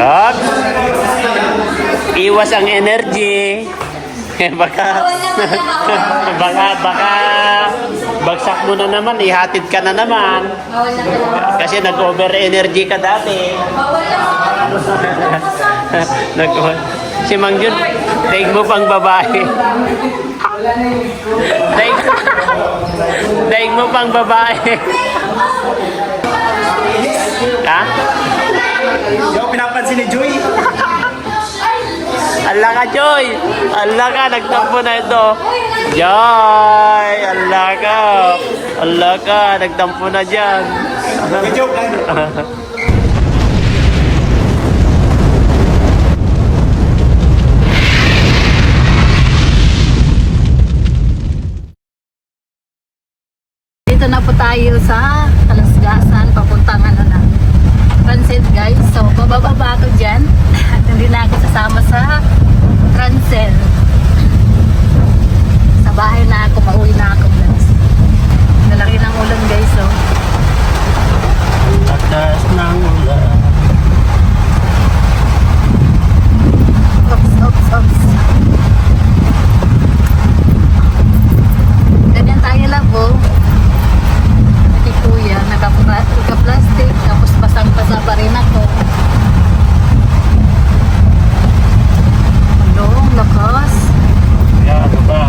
Ops. Iwas ang energy. baka bagsak mo na naman, ihatid ka na naman. Kasi nag-over energy ka dati. Si Mang Jun, daig mo pang babae. Daig mo pang babae. Ha? Yung pinapansin ni Joy. Ala ka, Joy! Ala ka, nagtampo na ito. Joy! Ala ka! Ala ka, nagtampo na dyan. Joke lang. Dito na po tayo sa Kalasgasan, papuntang ano na, Transit guys. So, bababa ako dyan. At hindi na ako sasama sa Transit. Sa bahay na ako, mauwi na ako guys. Nalaki ng ulan guys, so. Tatas ng ulan. Ops. Ganyan tayo lang po. Si Kuya, naka-plastic, tapos basang-basa pa rin ako. Ano, ang lakas. Yan, ano ba?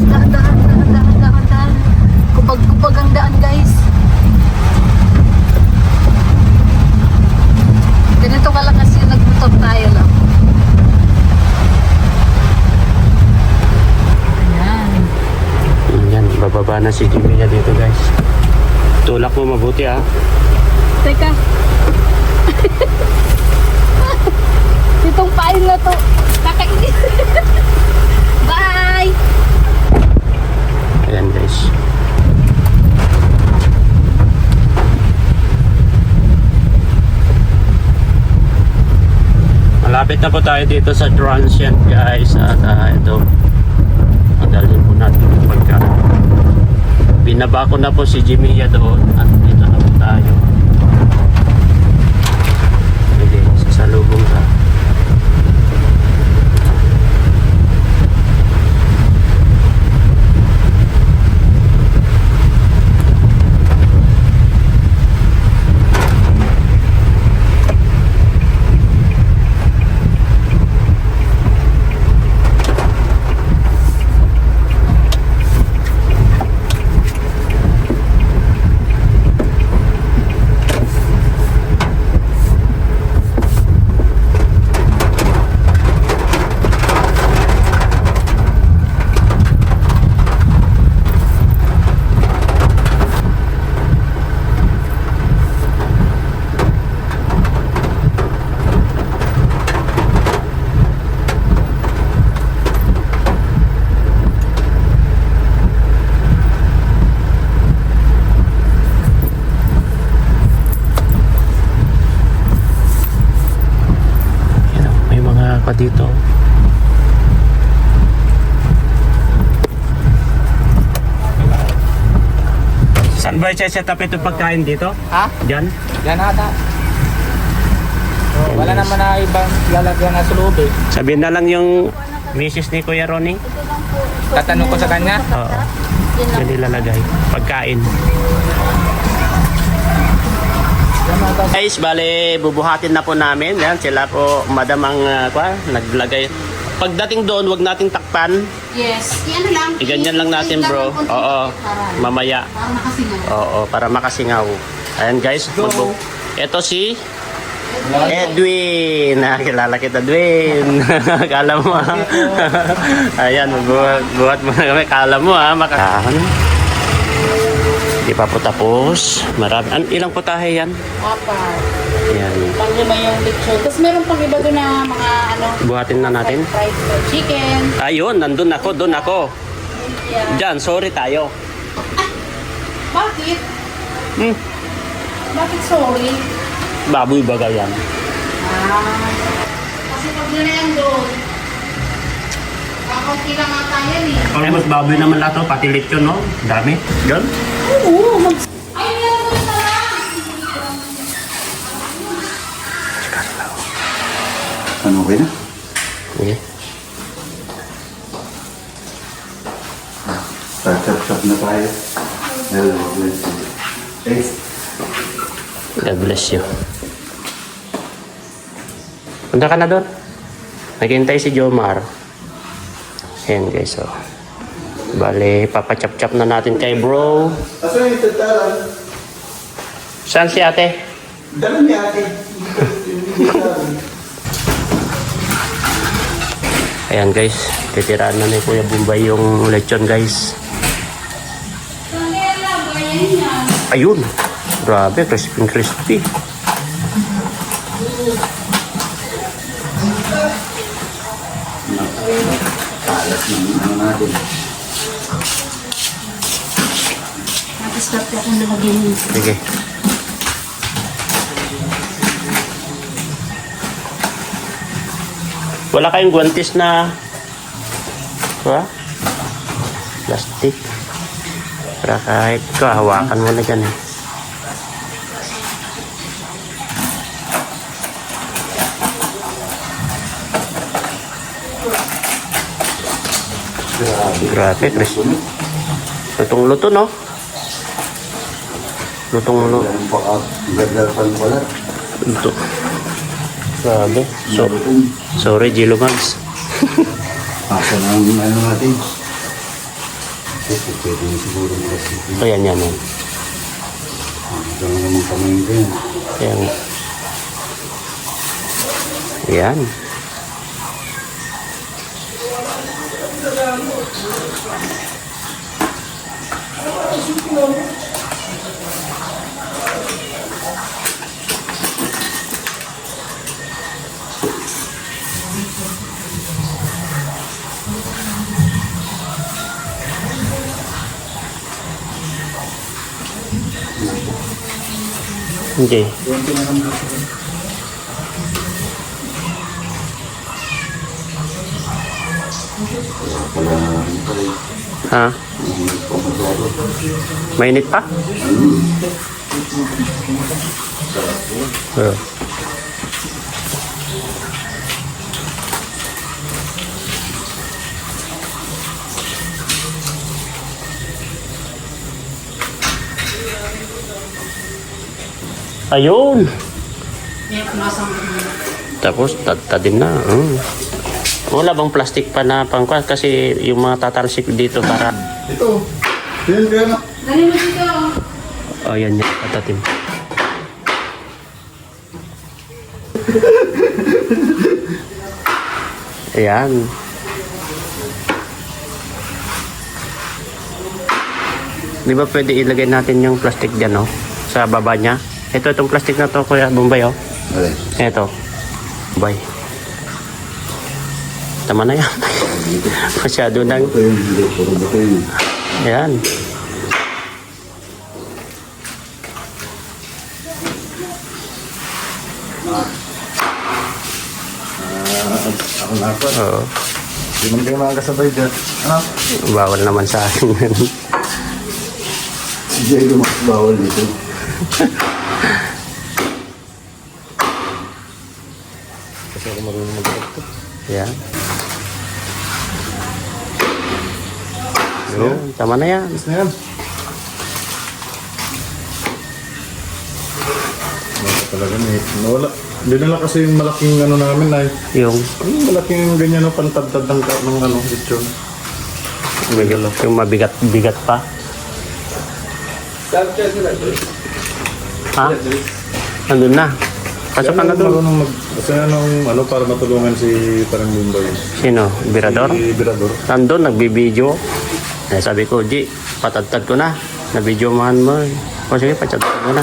Dahan. Kubag ang daan guys. Ganito kalakas yung nagmotor tayo lang. Yan, bababa na si Jimmy niya dito guys. Tulak mo mabuti ah. Teka. Itong pain na to. Kakainis. Bye! Ayan guys. Malapit na po tayo dito sa Transient guys. At ito, madalhin po natin yung pagka. Binaba ko na po si Jimmy doon. At dito na po tayo. Pwede, sasalubong ka. Pa dito. Saan ba i-set up ito pagkain dito? Ha? Diyan? Yan ata. Oh, wala naman na ibang lalagyan na sa loob eh. Sabihin na lang yung misis ni Kuya Ronnie. Tatanong ko sa kanya. Oo. Yan ilalagay. Pagkain. Guys, bale, bubuhatin na po namin. Yan, sila po, madam ang naglagay. Pagdating doon, wag nating takpan. Yes. Ano lang. Iganyan lang natin, bro. Oo, mamaya. Para makasingaw. Oo, para makasingaw. Ayan guys, ito si Edwin. Kilala kita, Edwin. Kala mo ha. Ayan, buhat mo na kami. Kala mo ha, Hindi pa po tapos. Marami. Ilang putahe yan? Apat. Ayan. Pang-lima yung lechon. Tapos meron pang iba doon na mga ano. Buhatin na natin. Fried chicken. Ayun, nandun ako, doon ako. Yeah. Diyan, sorry tayo. Bakit? Hmm, Bakit sorry? baboy baga yan. Kasi pag nila yan doon, kakaunti lang ata yan eh. Almost baboy naman lahat to, pati lechon, no? Dami. Gan? Oo, ay Okay na. Okay. Start na tayo. God bless you. Punta ka na doon. Naghintay si Jomar. Ayan guys, so. Bale, papachap-chap na natin kay bro. Asa yung tatalan? Saan si ate? Dala ni ate. Ayan guys, titiraan na ni Kuya Bombay yung lechon guys. Ayun, grabe, crispy. Alas ng natin. Nakasarap po akong lalagyan yun. Sige. Wala kayong guantes na plastic. Para kahit hawakan mo na dyan eh. Grabe, Chris. Lutong-luto, no? Lutong-luto. Gagdal pa pala. Luto. Grabe. Sorry, Jilo Mags. Asa na ang ano natin. Pwede siguro mga Ayan, yan. Ito na naman kamay ko yan. Ayan. Ayan. Hindi. Ha? Mainit pa? Ayun. Tapos tadtadin na. Wala bang plastic pa na pangkwas kasi yung mga tatalsik dito para. Ito. Yan kaya na. Oh, yan yan patatim. Ayan. Di ba pwede ilagay natin yung plastic dyan, no? Sa baba niya. Itong plastic na to, Kuya Bombay, oh. Okay. Ito. Bombay. Tama na yan. Masyado nang. Ito yung hindi. Puro buto yun. Ayan. Ako na ako. Oo. Hindi man kayo makakasabay dyan. Ano? Bawal naman sa akin. Hindi ay bawal dito. Kasi ako marunong mag-ito. Ayan. Yun, tama na yan. Tapos na yan. Wala talaga na eh. Nawala. Dinala kasi yung malaking ano namin ay. Yung Malaking ganyan no, pantagtad ng ano, lechon. yung mabigat-bigat pa. Ha? Nandun na. Pasok ka na doon. Marunong kasi ano, para matulungan si parang Bombay. Sino? Birador? Si Birador. Nandun, nagbibideo. Eh, sabi ko, G, patagtad ko na. Nabidyomahan mo. O sige, patagtad ko na.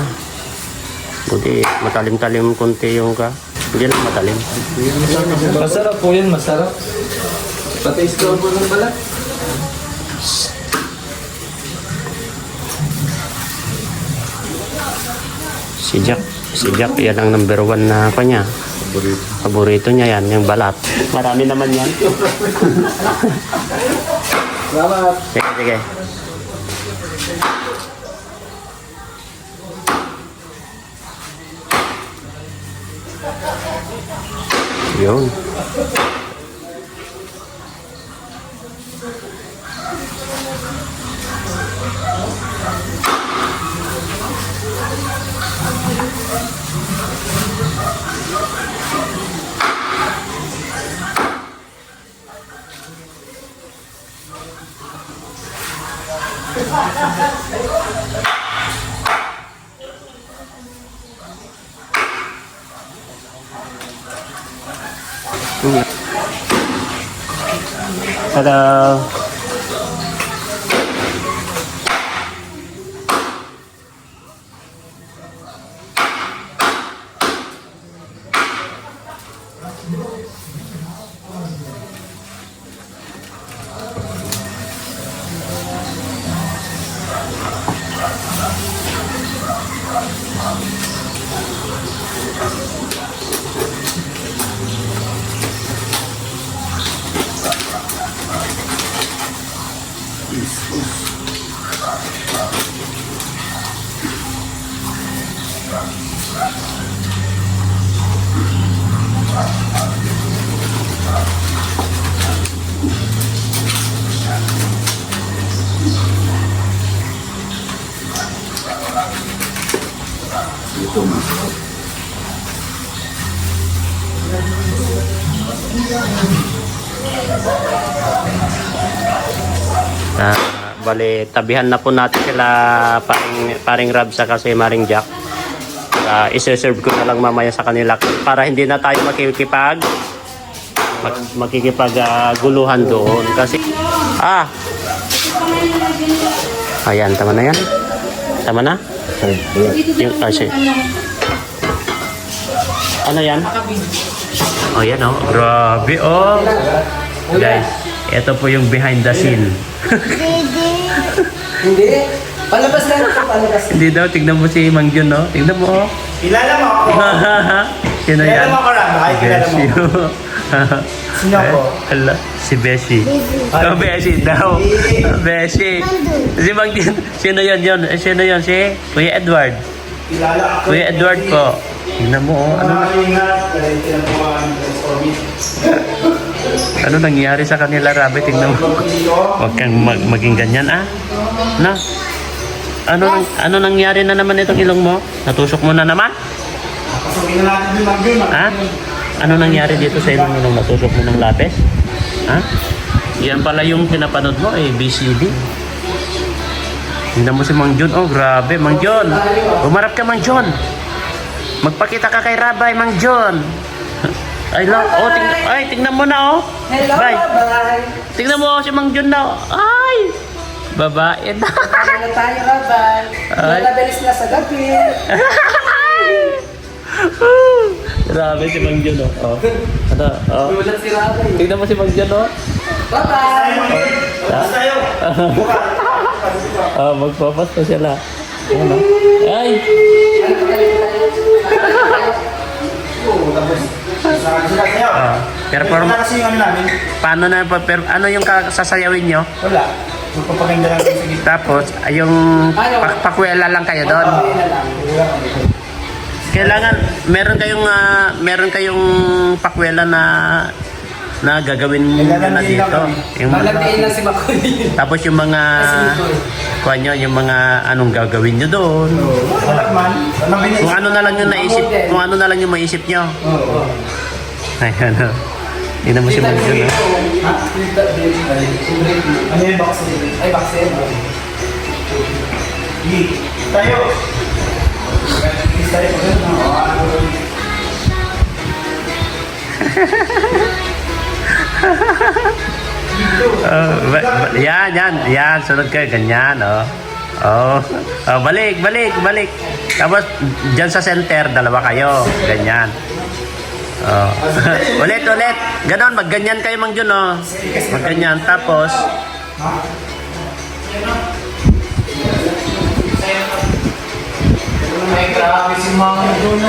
Buti, matalim-talim konti yung ka. Hindi lang matalim. Masarap po yun, masarap. Pati straw po ng balat. Si Jack, yan ang number 1 na kanya. Paborito niya yan, yung balat. Marami naman yan. Salamat. Sige. Yun. Hello. Bale, tabihan na po natin sila paring Rab sa kasi Maring Jack. Isi-serve ko na lang mamaya sa kanila para hindi na tayo makikipag-guluhan doon kasi ayan, tama na yan. Tama na? Yung, kasi ano yan? Oh, yan oh. Grabe oh. Guys, ito po yung behind the scene. Hindi. Palabas na ito, palabas. Hindi daw, tignan mo si Mang Jun, no? Tignan mo, oh. Kilala mo ako. Sino yan? Kilala mo ako lang. Ay, kilala mo. Sino ako? Hala, si Beshi. Oh, Beshi daw. Beshi. Si Mang Jun. Sino yun yun? Sino yun? Si Kuya Edward. Kilala ako. Kuya Edward po. Tignan mo, oh. Ano nangyari sa kanila, Rabi? Tingnan mo. Huwag kang maging ganyan, ah. Na? Ano nangyari na naman itong ilong mo? Natusok mo na naman? Pasukin na natin yung mag-game. Ha? Ano nangyari dito sa ilong mo nung natusok mo ng lapis? Ha? Yan pala yung pinapanood mo, BCD. Tingnan mo si Mang Jun. Oh, grabe, Mang Jun. Umarap ka, Mang Jun. Magpakita ka kay Rabay, Mang Jun. Ay, lang. Oh, tingnan mo na, oh. Hello, Bye. bye. Tingnan mo si Mang Jun na. Ay! Babae na. Kaya na tayo, bye. Ay. Nalabilis na sa gabi. Grabe si Mang Jun, oh. Ano? Oh. Ulat si Rabay. Tingnan mo si Mang Jun, oh. Bye-bye. Tapos tayo. Magpapas pa sila. Ano? Ay! Sila tayo. Perform. Wala kasi yung ano namin. Paano na ano yung sasayawin nyo? Wala. Magpapaganda lang sa gitna. Tapos, yung pakwela lang kayo doon. Kailangan meron kayong pakwela na gagawin nyo na dito. Yung, Malagdain lang si Makoy. tapos yung mga yung mga anong gagawin nyo doon. Wala man. Kung ano na lang yung naisip, kung ano na lang yung maisip nyo. Ayan, oh. Tingnan mo si Mang Jun, oh. Ano yung vaccine? Ay, vaccine. Tayo. Tayo. Yan, sunod kayo, ganyan, oh. Balik. Tapos, dyan sa center, dalawa kayo, ganyan. Ulit. Ganon, magganyan kayo, Mang Jun, oh. Magganyan, tapos, Ay, grabe si Mang Jun.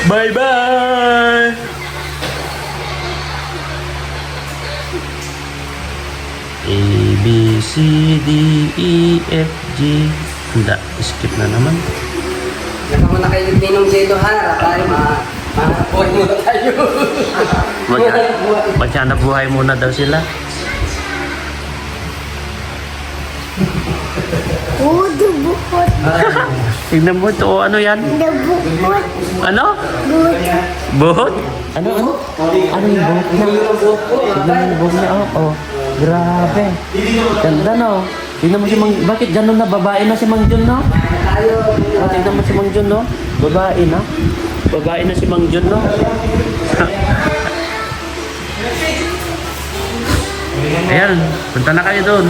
bye-bye! A, B, C, D, E, F, G. Hindi, skip na naman. Naka muna kayo Ninong Jello, ha? Tayo, mabuhay muna tayo. Maghanap buhay muna daw sila. Oh, the buhot. Tignan mo ito. Ano yan? Ano? Buhot? Ano? Ano yung buhot na? Tignan mo yung buhot na. Oh. Grabe. Ganda no? Tignan mo si Mang... Bakit ganun na? Babae na si Mang Jun no? Tignan mo si Mang Jun no? Babae na? Babae na si Mang Jun no? Ayan, punta na kayo doon.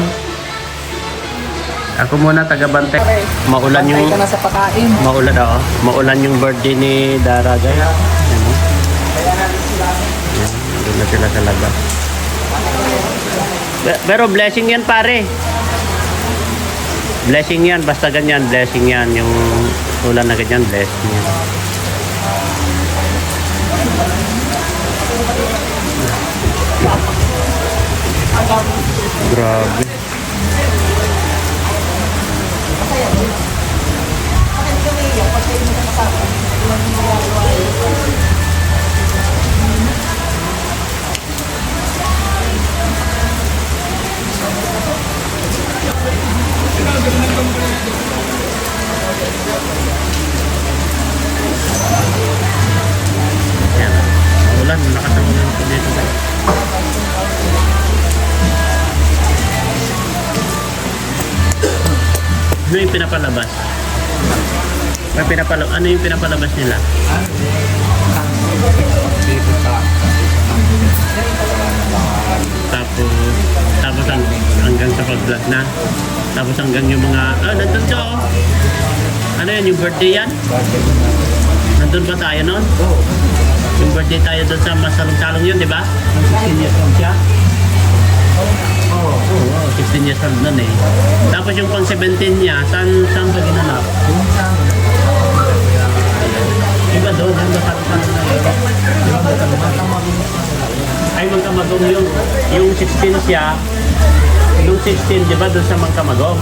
Ako muna taga-bantay. Maulan yung... ka na sa pakain. Maulan ako. Maulan yung birthday ni Dara guys. Ayan o. Ayan, doon na sila sa labas. Pero blessing yan pare. Blessing yan. Basta ganyan, blessing yan. Yung ulan na ganyan, blessing yan. Grabe. Yan. Ulan, lakas ang ulan po dito. Ano yung pinapalabas? Ano yung pinapalabas nila? Tapos hanggang sa pag-vlog na. Tapos hanggang yung mga, nandun siya oh. Ano yan, yung birthday yan? Nandun ba tayo nun? Yung birthday tayo doon sa masalong-salong yun, di ba? 16 years old siya? Oo, 16 years old nun eh. Tapos yung pang 17 niya, saan ba ginanap? Iba doon, yung masalong-salong na yun. Ay, Magkamagong yung 16 siya. Yung 16, di ba doon sa Magkamagong?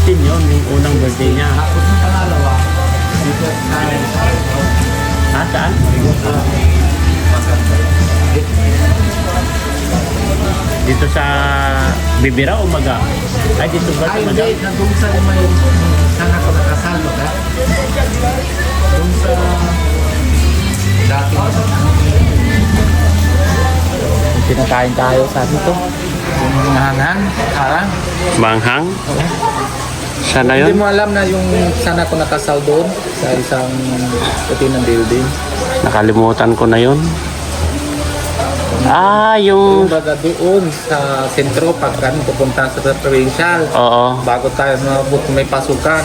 16 yun, yung unang birthday niya. Tapos yung pangalawa, Ha, saan? Dito sa Bibira o Maga? Ay, dito ba sa Maga? nandun sa may sana ko nakasal, ha? Doon sa dati. Pinakain tayo sa dito. Yung hangan, harang. Manghang? Sana Hindi yun? mo alam na yung sana ko nakasal doon sa isang puti ng building. Nakalimutan ko na yun. Yung... Kumbaga doon sa sentro pagka pupunta sa provincial. Oo. Bago tayo mabot may pasukan.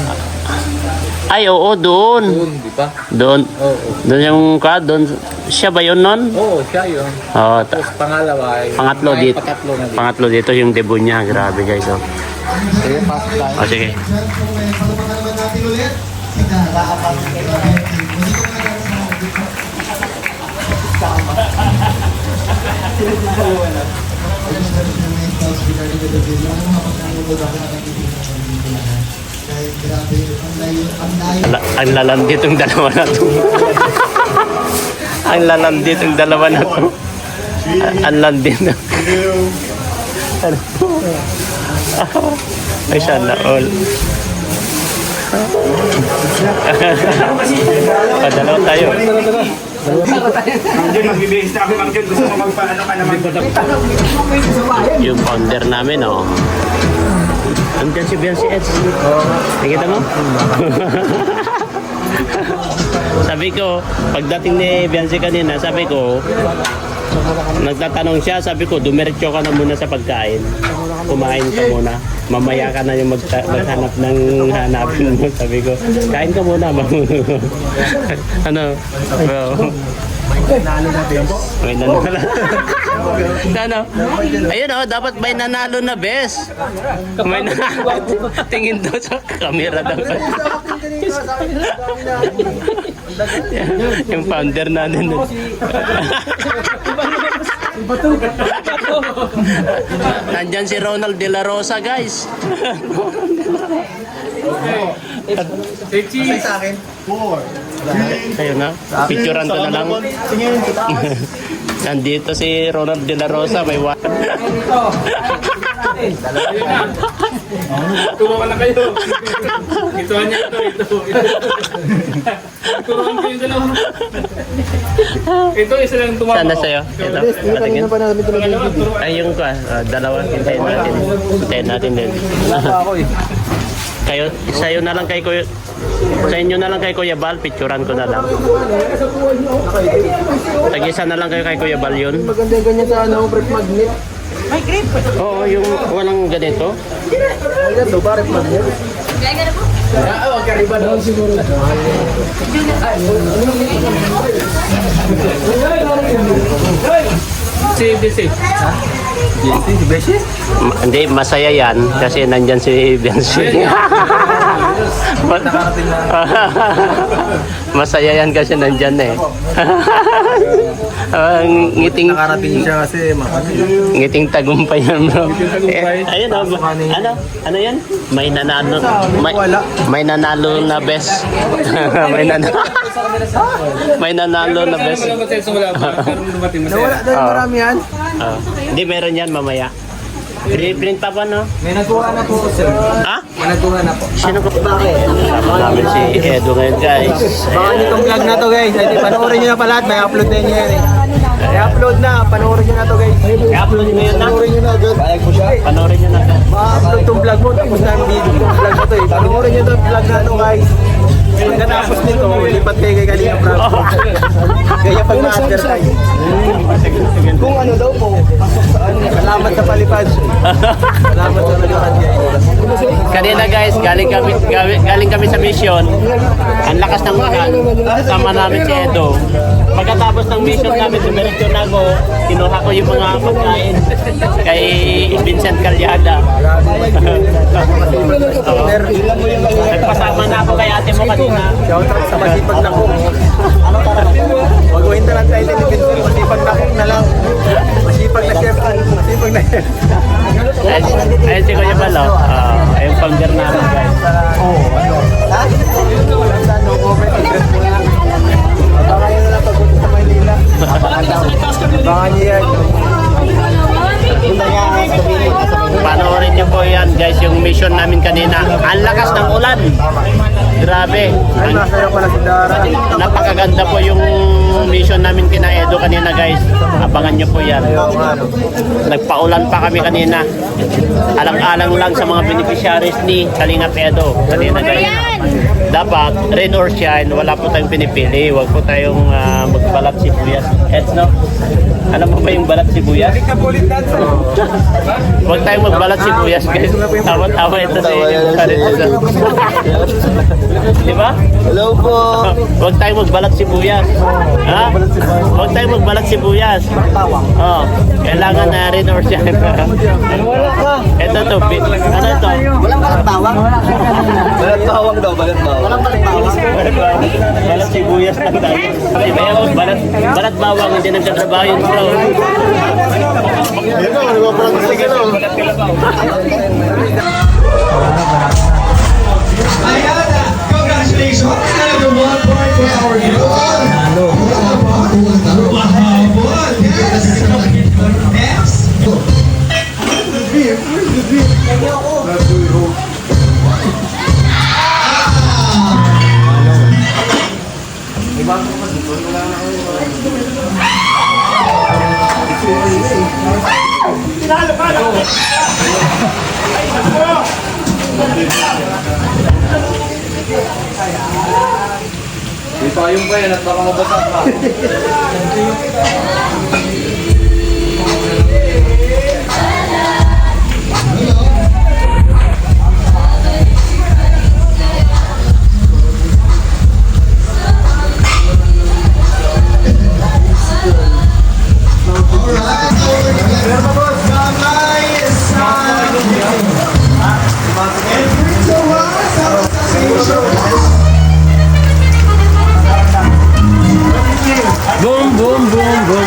Ay, oo, doon. Doon, di ba? Doon. Oo. Doon yung doon. Siya ba yun nun? Oo, siya yun. Oo. Tapos pangalawa ay Pangatlo may dito. Pangatlo na dito. Pangatlo dito yung debut niya. Grabe guys. Oh. Sige, pasok tayo. O sige. Ang lalandi itong dalawa na to. Ang lalandi itong dalawa na to. Ang landi na. Ay, sana all. Padalaw tayo. Yung founder namin, oh. Andiyan si Biancy Eds. Nakita mo? Sabi ko, pagdating ni Biancy kanina, sabi ko, nagtatanong siya, sabi ko, dumiretso ka na muna sa pagkain. Kumain ka muna. Mamaya ka na yung maghanap ng hanapin mo. Sabi ko, kain ka muna. Ano? May nanalo na. Ano? Ayun oh, dapat may nanalo na bes. May nanalo. Tingin daw sa camera daw. Yung founder natin. Nandyan si Ronald De La Rosa, guys. Sa akin. Ayun na. Picturean ko na lang. Nandito si Ronald De La Rosa. May Turuan na kayo. Ituan niya ito. Turuan kayo dalawa. Ito, isa lang tumawa. Sana sa'yo. Ito. Patingin. Ay, yung dalawa. Hintayin natin din. Kayo, sa'yo na lang kay Kuya. Sa inyo na lang kay Kuya Bal, picturean ko na lang. Tag-isa na lang kayo kay Kuya Bal yun. Maganda yung ganyan sa brick magnet. Oo, yung walang ganito. Ayan, do ba, brick magnet? Huwag ka riba doon siguro. Si BC. Si Beshi? Hindi, masaya yan kasi nandyan si Bensi. Masaya yan kasi nandyan eh. Ngiting Nakarating siya kasi ngiting tagumpay yan, bro. Ayun, ano yan? May nanalo, may nanalo na best. may nanalo na best. Wala ba tayo sa wala ba? Pero dumating masaya. Nawala doon marami yan. Hindi, meron yan mamaya. Print pa ba, no? May nagkuha na po, sir. Ha? May nagkuha na po. Sino ko? Kasama namin si Edo ngayon, guys. Baka nitong vlog na to, guys. Ay, panoorin nyo na pala at may upload na niya yan eh. I-upload na, panoorin nyo na to, guys. I-upload nyo yun na? Panoorin nyo na agad. Bayag mo siya. Panoorin nyo na. Ma-upload tong vlog mo, tapos na yung video tong vlog na to eh. Panoorin nyo tong vlog na to, guys. Pagkatapos nito, lipat kayo kay Kalinga Prab. Kaya pag ma-advertise. Kung ano daw po, salamat sa palipad. Salamat sa palipad, guys. Kanina, guys, galing kami sa mission. Ang lakas ng ulan. Kasama namin si Edo. Pagkatapos ng mission namin, dumiretso na ako. Kinuha ko yung mga pagkain kay Vincent Calyada. Nagpasama na ako kay ate mo kanina. Shout out sa masipag na ko. Huwag mo hintalan tayo ni Vincent, masipag na ko na lang. Masipag na chef. Masipag na chef. Ayun si Kuya Balo. Ayun founder namin, guys. Baka yun na lang pagpunta sa Maynila. Baka niyo yan. Panoorin niyo po yan, guys, yung mission namin kanina. Ang lakas ng ulan. Grabe. Ay, masaya pala si Dara. Napakaganda po yung mission namin kina Edo kanina, guys. Abangan niyo po yan. Nagpaulan pa kami kanina. Alang-alang lang sa mga beneficiaries ni Kalingap Edo kanina, guys. Dapat, rain or shine, wala po tayong pinipili. Huwag po tayong magbalat sibuyas. Eds, no? Alam mo ba yung balat sibuyas? Huwag tayong magbalat sibuyas, guys. Tawa-tawa ito si Di ba? Hello po. Huwag tayong magbalat sibuyas. Ha? Huwag tayong magbalat sibuyas. Oh, kailangan na rin or shine. Ito to. Ano ito? Walang balat bawang? Balat bawang daw, balat bawang. Walang balat bawang? Balat sibuyas lang tayo. Balat bawang, hindi nagtatrabaho yun, bro. Yan na, nagpapractice ka na. Congratulations! Another 1 point for our girl. Mahabol! Next! May payong pa yan at baka mabasa pa. Boom, boom, boom, boom.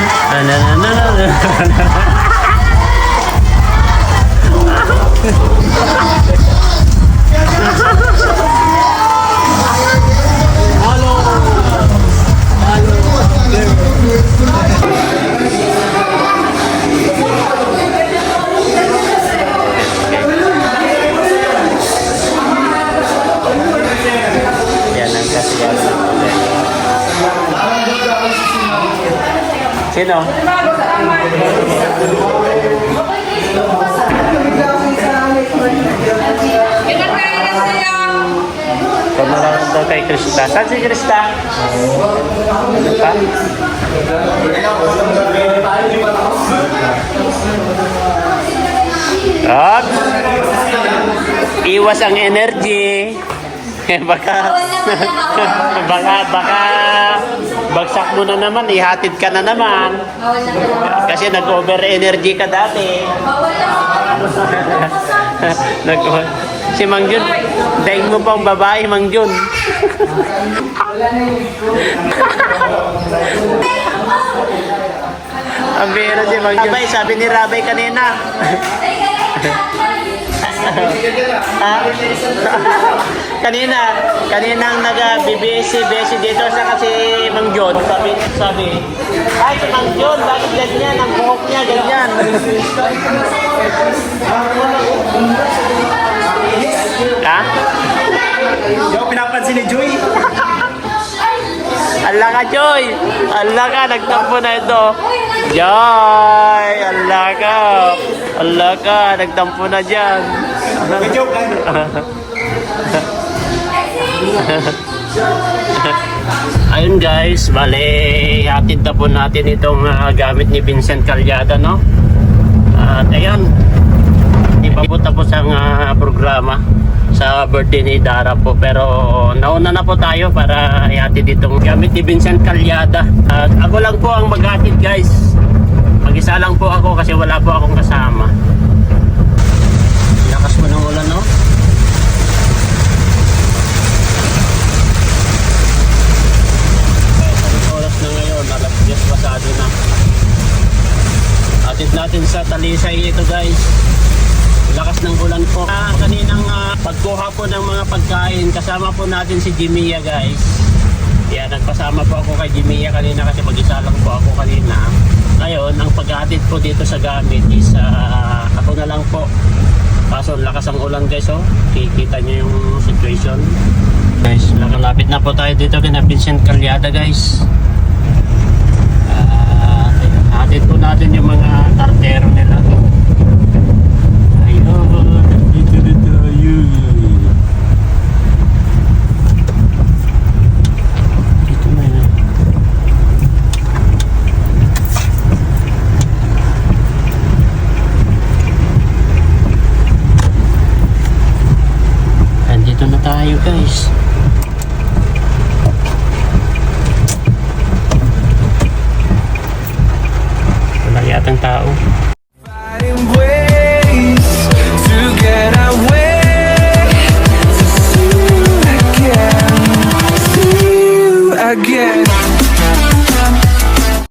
Sino? Pamarahan daw kay Krista. Saan si Krista? Pa? At iwas ang energy. baka bagsak mo na naman, ihatid ka na naman. Kasi nag-over energy ka dati. Si Mang Jun, daing mo pang babae, Mang Jun. Ang bira si Mang Jun. Sabi ni Rabay kanina. Kaninang nag-BBC dito sa kasi Mang Jun. Sabi, ay si Mang Jun, bakit ganyan? Ang buhok niya, ganyan. Ha? Yung pinapansin ni Joy. Ala ka, Joy! Ala ka, nagtampo na ito. Joy! Ala ka, nagtampo na dyan. Joke lang. Ayun guys, bale, hatid na po natin itong gamit ni Vincent Calyada, no? At ayan, hindi pa po tapos ang programa sa birthday ni Dara po, pero nauna na po tayo para ihatid itong gamit ni Vincent Calyada. At ako lang po ang maghatid guys, mag-isa lang po ako kasi wala po akong kasama. Lakas mo ng ulan, no? Oras na ngayon, alas 10 pasado na. Hatid natin sa Talisay ito guys. Lakas ng ulan po. Kaninang pagkuha po ng mga pagkain, kasama po natin si Jimia guys. Kaya nagpasama po ako kay Jimia kanina kasi mag-isa lang po ako kanina. Ngayon, ang paghatid po dito sa gamit is ako na lang po. Kaso lakas ang ulan guys, oh. Kikita nyo yung situation. Guys, nakalapit na po tayo dito kina Vincent Calyada guys. Hatid po natin yung mga tartero nila. Dito na tayo. Dito na yan. Andito na tayo guys. Wala yatang tao.